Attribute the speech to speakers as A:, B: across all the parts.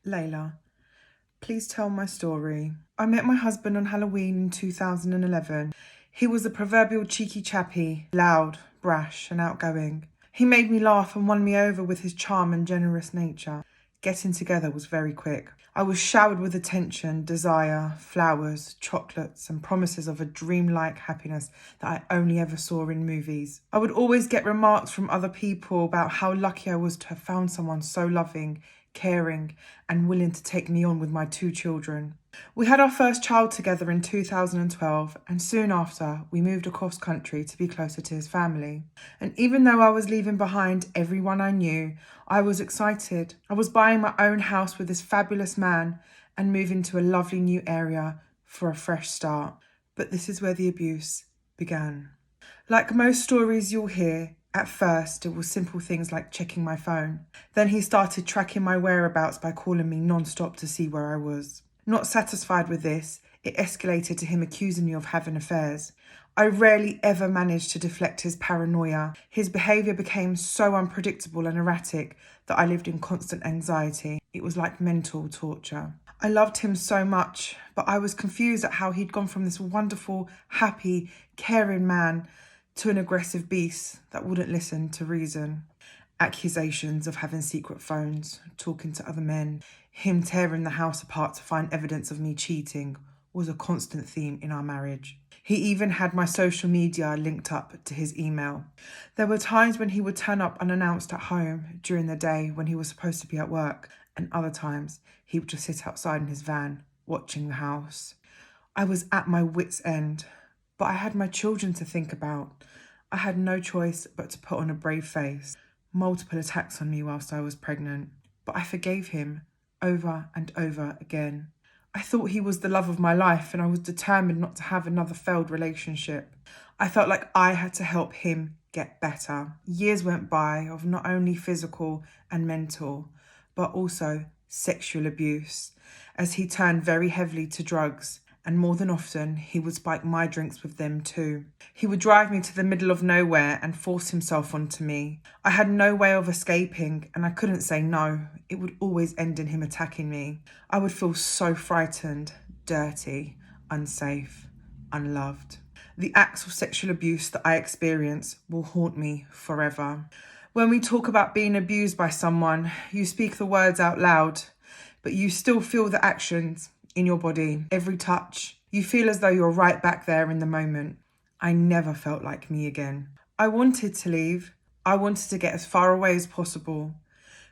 A: Lejla. Please tell my story. I met my husband on Halloween in 2011. He was a proverbial cheeky chappy, loud, brash and outgoing. He made me laugh and won me over with his charm and generous nature. Getting together was very quick. I was showered with attention, desire, flowers, chocolates, and promises of a dreamlike happiness that I only ever saw in movies. I would always get remarks from other people about how lucky I was to have found someone so loving, caring, and willing to take me on with my 2 children. We had our first child together in 2012, and soon after, we moved across country to be closer to his family. And even though I was leaving behind everyone I knew, I was excited. I was buying my own house with this fabulous man and moving to a lovely new area for a fresh start. But this is where the abuse began. Like most stories you'll hear, at first it was simple things like checking my phone. Then he started tracking my whereabouts by calling me non-stop to see where I was. Not satisfied with this, it escalated to him accusing me of having affairs. I rarely ever managed to deflect his paranoia. His behaviour became so unpredictable and erratic that I lived in constant anxiety. It was like mental torture. I loved him so much, but I was confused at how he'd gone from this wonderful, happy, caring man to an aggressive beast that wouldn't listen to reason. Accusations of having secret phones, talking to other men, him tearing the house apart to find evidence of me cheating was a constant theme in our marriage. He even had my social media linked up to his email. There were times when he would turn up unannounced at home during the day when he was supposed to be at work, and other times he would just sit outside in his van watching the house. I was at my wit's end, but I had my children to think about. I had no choice but to put on a brave face. Multiple attacks on me whilst I was pregnant, but I forgave him over and over again. I thought he was the love of my life and I was determined not to have another failed relationship. I felt like I had to help him get better. Years went by of not only physical and mental, but also sexual abuse, as he turned very heavily to drugs, and more than often, he would spike my drinks with them too. He would drive me to the middle of nowhere and force himself onto me. I had no way of escaping, and I couldn't say no. It would always end in him attacking me. I would feel so frightened, dirty, unsafe, unloved. The acts of sexual abuse that I experienced will haunt me forever. When we talk about being abused by someone, you speak the words out loud, but you still feel the actions in your body, every touch. You feel as though you're right back there in the moment. I never felt like me again. I wanted to leave. I wanted to get as far away as possible.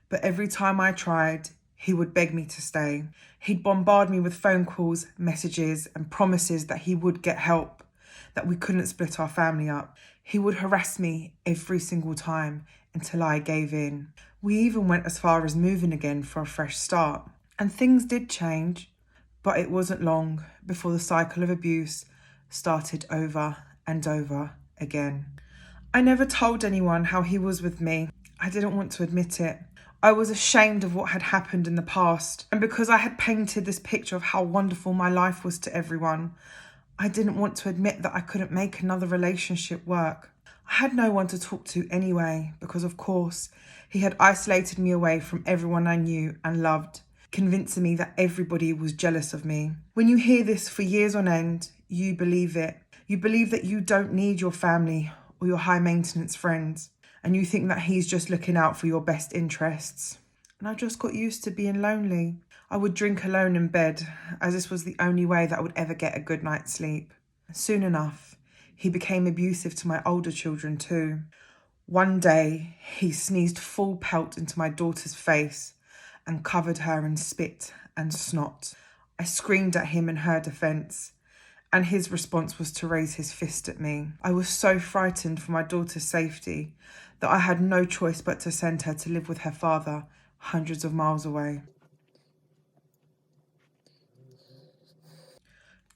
A: But every time I tried, he would beg me to stay. He'd bombard me with phone calls, messages, and promises that he would get help, that we couldn't split our family up. He would harass me every single time until I gave in. We even went as far as moving again for a fresh start. And things did change. But it wasn't long before the cycle of abuse started over and over again. I never told anyone how he was with me. I didn't want to admit it. I was ashamed of what had happened in the past. And because I had painted this picture of how wonderful my life was to everyone, I didn't want to admit that I couldn't make another relationship work. I had no one to talk to anyway, because of course, he had isolated me away from everyone I knew and loved, convincing me that everybody was jealous of me. When you hear this for years on end, you believe it. You believe that you don't need your family or your high maintenance friends, and you think that he's just looking out for your best interests. And I just got used to being lonely. I would drink alone in bed, as this was the only way that I would ever get a good night's sleep. Soon enough, he became abusive to my older children too. One day, he sneezed full pelt into my daughter's face and covered her in spit and snot. I screamed at him in her defence, and his response was to raise his fist at me. I was so frightened for my daughter's safety that I had no choice but to send her to live with her father hundreds of miles away.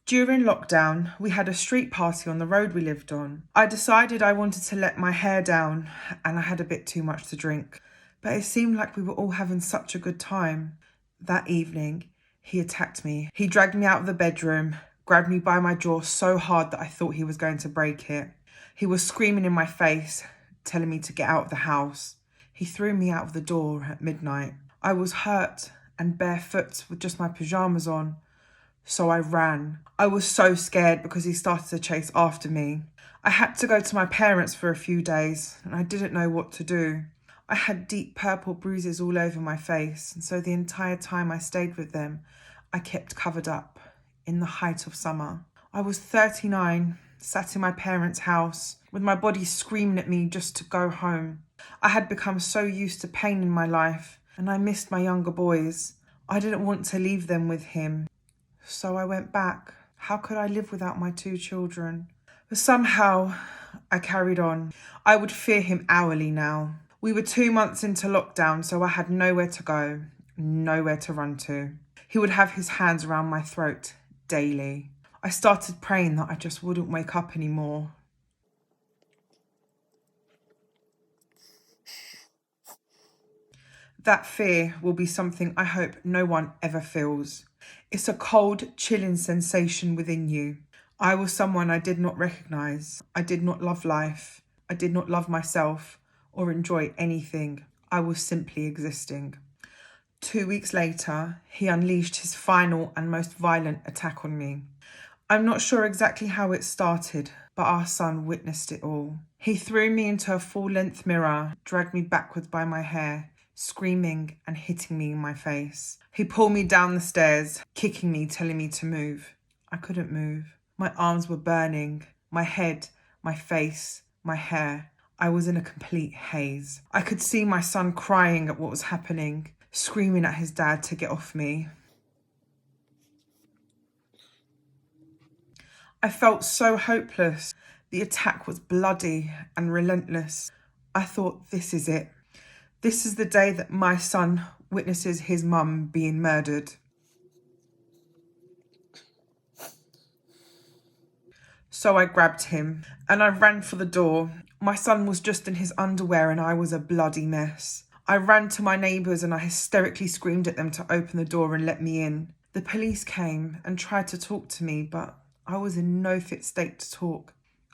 A: During lockdown, we had a street party on the road we lived on. I decided I wanted to let my hair down, and I had a bit too much to drink. But it seemed like we were all having such a good time. That evening, he attacked me. He dragged me out of the bedroom, grabbed me by my jaw so hard that I thought he was going to break it. He was screaming in my face, telling me to get out of the house. He threw me out of the door at midnight. I was hurt and barefoot with just my pyjamas on. So I ran. I was so scared because he started to chase after me. I had to go to my parents for a few days and I didn't know what to do. I had deep purple bruises all over my face, and so the entire time I stayed with them, I kept covered up in the height of summer. I was 39, sat in my parents' house with my body screaming at me just to go home. I had become so used to pain in my life and I missed my younger boys. I didn't want to leave them with him. So I went back. How could I live without my 2 children? But somehow I carried on. I would fear him hourly now. We were 2 months into lockdown, so I had nowhere to go, nowhere to run to. He would have his hands around my throat daily. I started praying that I just wouldn't wake up anymore. That fear will be something I hope no one ever feels. It's a cold, chilling sensation within you. I was someone I did not recognise. I did not love life. I did not love myself or enjoy anything. I was simply existing. 2 weeks later, he unleashed his final and most violent attack on me. I'm not sure exactly how it started, but our son witnessed it all. He threw me into a full-length mirror, dragged me backwards by my hair, screaming and hitting me in my face. He pulled me down the stairs, kicking me, telling me to move. I couldn't move. My arms were burning, my head, my face, my hair. I was in a complete haze. I could see my son crying at what was happening, screaming at his dad to get off me. I felt so hopeless. The attack was bloody and relentless. I thought, this is it. This is the day that my son witnesses his mum being murdered. So I grabbed him and I ran for the door. My son was just in his underwear and I was a bloody mess. I ran to my neighbours and I hysterically screamed at them to open the door and let me in. The police came and tried to talk to me, but I was in no fit state to talk.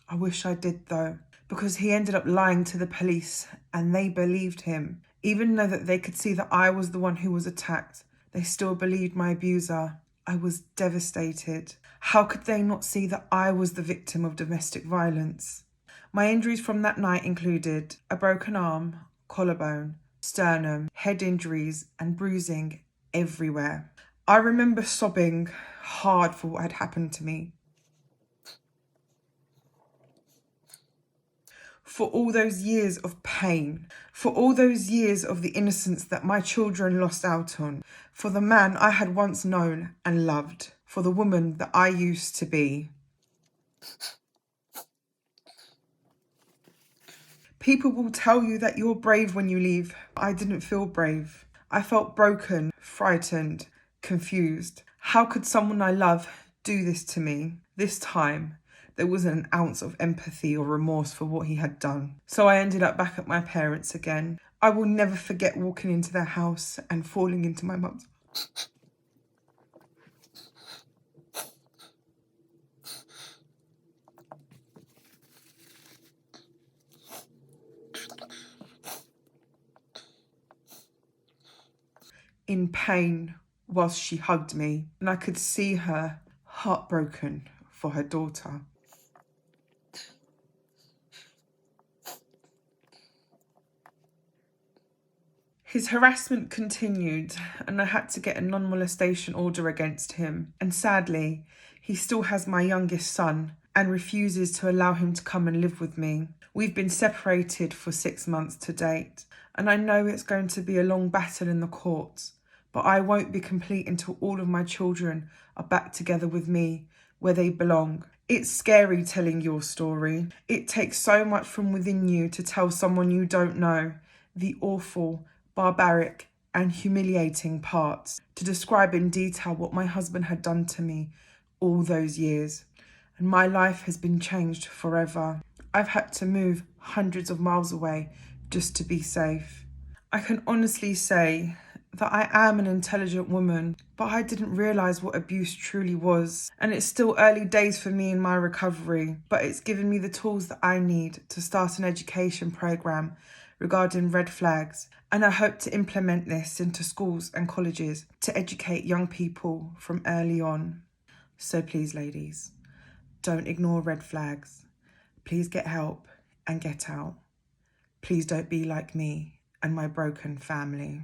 A: I wish I did though, because he ended up lying to the police and they believed him. Even though that they could see that I was the one who was attacked, they still believed my abuser. I was devastated. How could they not see that I was the victim of domestic violence? My injuries from that night included a broken arm, collarbone, sternum, head injuries and bruising everywhere. I remember sobbing hard for what had happened to me. For all those years of pain, for all those years of the innocence that my children lost out on, for the man I had once known and loved, for the woman that I used to be. People will tell you that you're brave when you leave. I didn't feel brave. I felt broken, frightened, confused. How could someone I love do this to me? This time, there wasn't an ounce of empathy or remorse for what he had done. So I ended up back at my parents again. I will never forget walking into their house and falling into my mum's. In pain whilst she hugged me, and I could see her heartbroken for her daughter. His harassment continued and I had to get a non-molestation order against him. And sadly, he still has my youngest son and refuses to allow him to come and live with me. We've been separated for 6 months to date, and I know it's going to be a long battle in the courts, but I won't be complete until all of my children are back together with me where they belong. It's scary telling your story. It takes so much from within you to tell someone you don't know the awful, barbaric and humiliating parts, to describe in detail what my husband had done to me all those years. And my life has been changed forever. I've had to move hundreds of miles away just to be safe. I can honestly say that I am an intelligent woman, but I didn't realise what abuse truly was. And it's still early days for me in my recovery, but it's given me the tools that I need to start an education programme regarding red flags, and I hope to implement this into schools and colleges to educate young people from early on. So please, ladies, don't ignore red flags. Please get help and get out. Please don't be like me and my broken family.